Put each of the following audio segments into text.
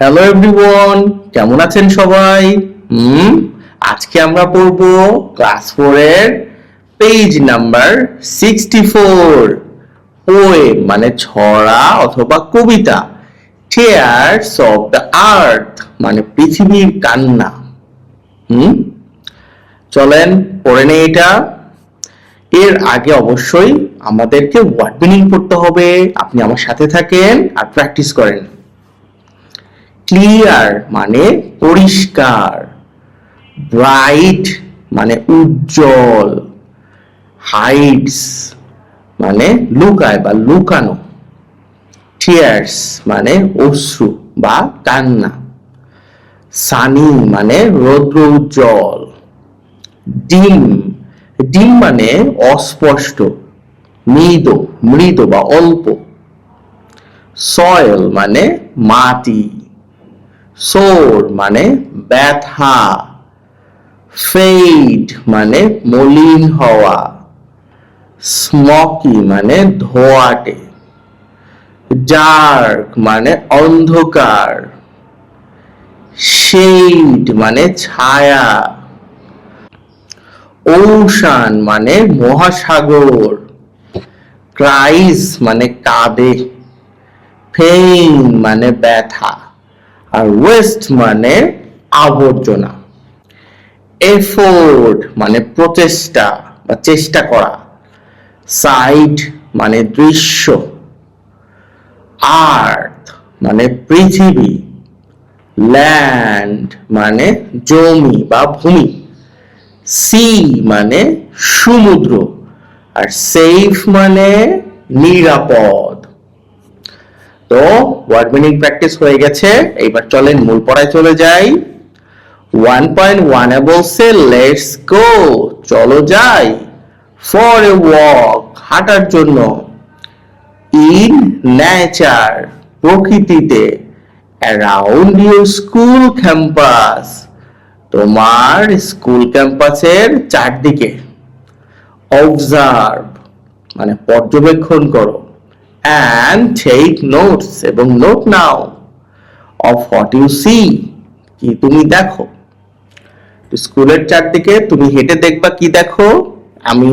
Hello everyone, কেমন আছেন সবাই? আজকে আমরা পড়ব ক্লাস 4 এর পেজ নাম্বার 64 পোয়েম মানে ছড়া অথবা কবিতা, টিয়ার্স অফ দ্য আর্থ মানে পৃথিবীর কান্না। চলেন পড়ে নেই এটা। এর আগে অবশ্যই আমাদেরকে ওয়ার্ড মিনিং পড়তে হবে। আপনি আমার সাথে থাকেন আর প্র্যাকটিস করেন। ক্লিয়ার মানে পরিষ্কার, ব্রাইট মানে উজ্জ্বল, হাইডস মানে লুকায় বা লুকানো, টিয়ার্স মানে অশ্রু বা কান্না, সানি মানে রৌদ্র উজ্জ্বল, ডিম ডিম মানে অস্পষ্ট, মৃদু বা অল্প, সয়েল মানে মাটি, সোর মানে ব্যথা, ফেড মানে মলিন হওয়া, স্মকি মানে ধোঁয়াটে, ডার্ক মানে অন্ধকার, শেড মানে ছায়া, ওশান মানে মহাসাগর, ক্রাইস মানে কাঁদে, পেইন মানে ব্যথা, আর ওয়েস্ট মানে আবর্জনা। এফোর্ট মানে প্রচেষ্টা বা চেষ্টা করা, সাইট মানে দৃশ্য, আর্থ মানে পৃথিবী, ল্যান্ড মানে জমি বা ভূমি, সি মানে সমুদ্র, আর সেফ মানে নিরাপদ। তো ওয়ার্ড মিনিং প্র্যাকটিস হয়ে গেছে, এইবার চলেন মূল পড়ায় চলে যাই। 1.1 এ বলছে লেটস গো চলো যাই, ফর এ ওয়াক হাঁটার জন্য, ইন নেচার প্রকৃতিতে, অ্যারাউন্ড ইউর স্কুল ক্যাম্পাস তোমার স্কুল ক্যাম্পাসের চারদিকে, অবজার্ভ মানে পর্যবেক্ষণ করো, and take notes এবং note now, of what you see কি তুমি দেখো। স্কুলের চারদিকে তুমি হেঁটে দেখবা কি দেখো। আমি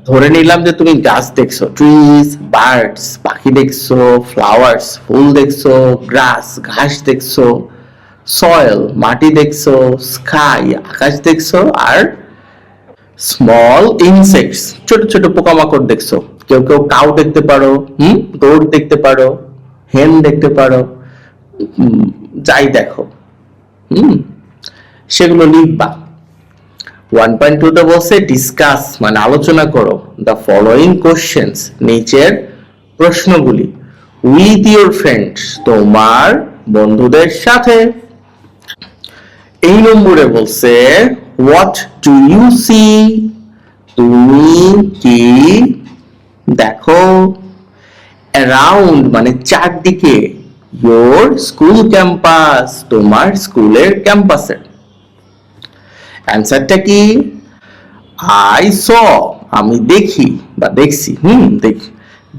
ধরে নিলাম যে তুমি গাছ দেখছো, ট্রিজ, বার্ডস পাখি দেখছো, ফ্লাওয়ার্স ফুল দেখছো, গ্রাস ঘাস দেখছো, সয়েল মাটি দেখছো, স্কাই আকাশ দেখছো, আর স্মল ইনসেক্টস ছোট ছোট পোকামাকড় দেখছো। কেউ কেউ কাউ দেখতে পারো, দৌড় দেখতে পারো, হেন দেখতে পারো, যাই দেখো সেগুলো লিখবা। 1.2 তে বলছে ডিসকাস মানে আলোচনা করো, দ্য ফলোইং কোশ্চেন্স নিচের প্রশ্নগুলি, উইথ ইউর ফ্রেন্ডস তোমার বন্ধুদের সাথে। এই নম্বরে বলছে হোয়াট ডু ইউ সি তুমি কি দেখো, অ্যারাউন্ড মানে চারদিকে, ইয়োর স্কুল ক্যাম্পাস তোমার স্কুলের ক্যাম্পাসের। অ্যান্সারটা কি, আই স আমি দেখি বা দেখছি, দেখি,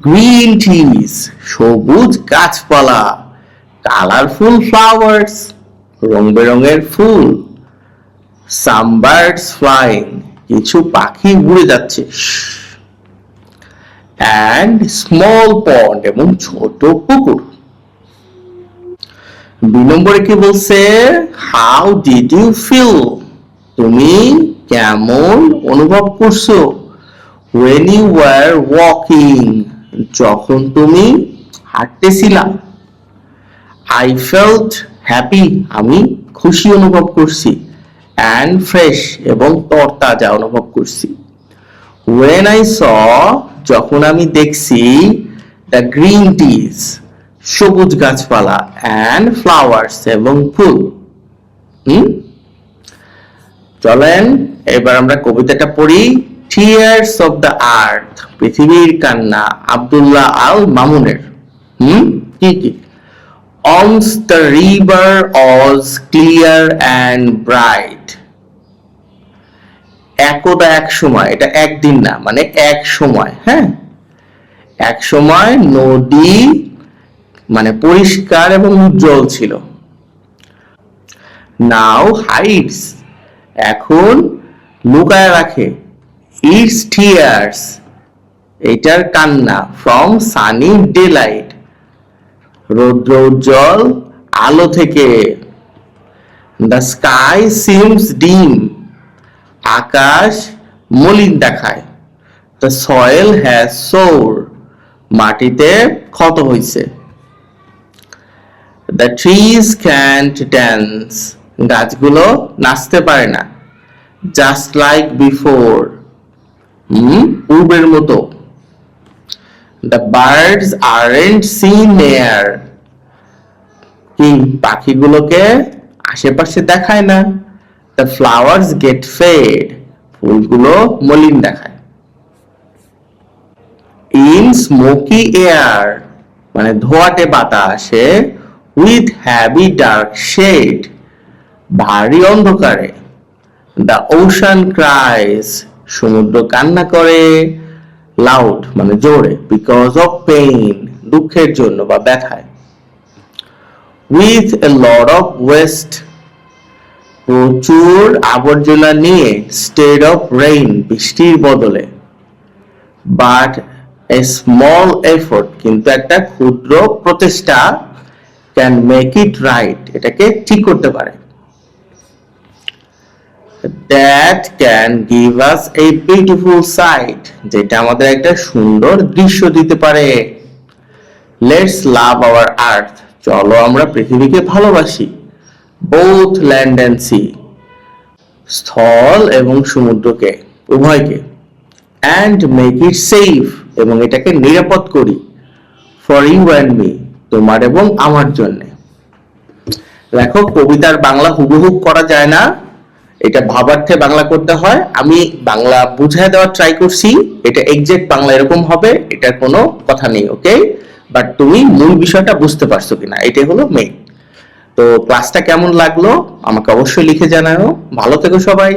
গ্রিন ট্রিজ সবুজ গাছপালা, কালারফুল ফ্লাওয়ার্স রং বেরঙের ফুল, সাম বার্ডস ফ্লাইং কিছু পাখি উড়ে যাচ্ছে, অ্যান্ড স্মল পন্ড এবং ছোট পুকুর। 2 নম্বরে কি বলছে, হাউ ডিড ইউ ফিল তুমি কেমন অনুভব করছো, when you were walking যখন তুমি হাঁটতেছিলা, I felt happy আমি খুশি অনুভব করছি, and fresh এবং তরতাজা অনুভব করছি, when I saw যখন আমি দেখছি, the green trees সবুজ গাছপালা, and flowers এবং ফুল। চলেন এবার আমরা কবিতাটা পড়ি। টিয়ার্স অফ দ্য আর্থ পৃথিবীর কান্না, আব্দুল্লাহ আল মামুনের। কি কি, once the river was clear and bright একদা এক সময়, এটা একদিন না মানে এক সময়, এক সময় নদী মানে পরিষ্কার এবং উজ্জ্বল ছিল, নাও হাইডস, এখন লুকায় রাখে। ইটস টিয়ার্স, এটার কান্না। ফ্রম সানি ডেলাইট, রৌদ্র উজ্জ্বল আলো থেকে। দ্য স্কাই সিমস ডিম, আকাশ মলিন দেখায়। দ্য সয়েল হ্যাজ সোর, মাটিতে ক্ষত হইছে। দ্য ট্রিজ ক্যান্ট ড্যান্স, গাছগুলো নাচতে পারে না। জাস্ট লাইক বিফোর, পূর্বের মতো। দ্য বার্ডস আরন্ট সিন নেয়ার, কি পাখিগুলোকে আশেপাশে দেখায় না। দ্য ফ্লাওয়ার্স গেট ফেড, ফুলগুলো মলিন দেখায়। ইন স্মোকি এয়ার, মানে ধোঁয়াটে বাতাসে। উইথ হ্যাভি ডার্ক শেড, ভারী অন্ধকারে। দ্য ওশান ক্রাইস, সমুদ্র কান্না করে। লাউড মানে জোরে। বিকজ অফ পেইন, দুঃখের জন্য বা ব্যথায়। With a lot of West, প্রচুর আবর্জনা নিয়ে। স্টেড অফ রেইন, বৃষ্টির বদলে। বাট এ স্মল এফোর্ট, কিন্তু একটা ক্ষুদ্র প্রচেষ্টা। ক্যান মেক ইট রাইট, এটাকে ঠিক করতে পারে। That can give us a beautiful sight, যেটা আমাদের একটা সুন্দর দৃশ্য দিতে পারে। লেটস লাভ আওয়ার আর্থ, চলো আমরা পৃথিবীকে ভালোবাসি। বোথ ল্যান্ড এন্ড সি, স্থল এবং সমুদ্রকে, উভয়কে। অ্যান্ড মেক ইট সেফ, এবং এটাকে নিরাপদ করি। ফর ইউ অ্যান্ড মি, তোমার এবং আমার জন্য। দেখো, কবিতার বাংলা হুবহু করা যায় না, এটা ভাবার্থে বাংলা করতে হয়। আমি বাংলা বুঝায় দেওয়ার ট্রাই করছি, এটা এক্সাক্ট বাংলা এরকম হবে, এটার কোনো কথা নেই। ওকে, বাট তুমি মূল বিষয়টা বুঝতে পারছো কিনা, এটাই হলো মেইন। তো ক্লাসটা কেমন লাগলো আমাকে অবশ্যই লিখে জানাও। ভালো থেকো সবাই।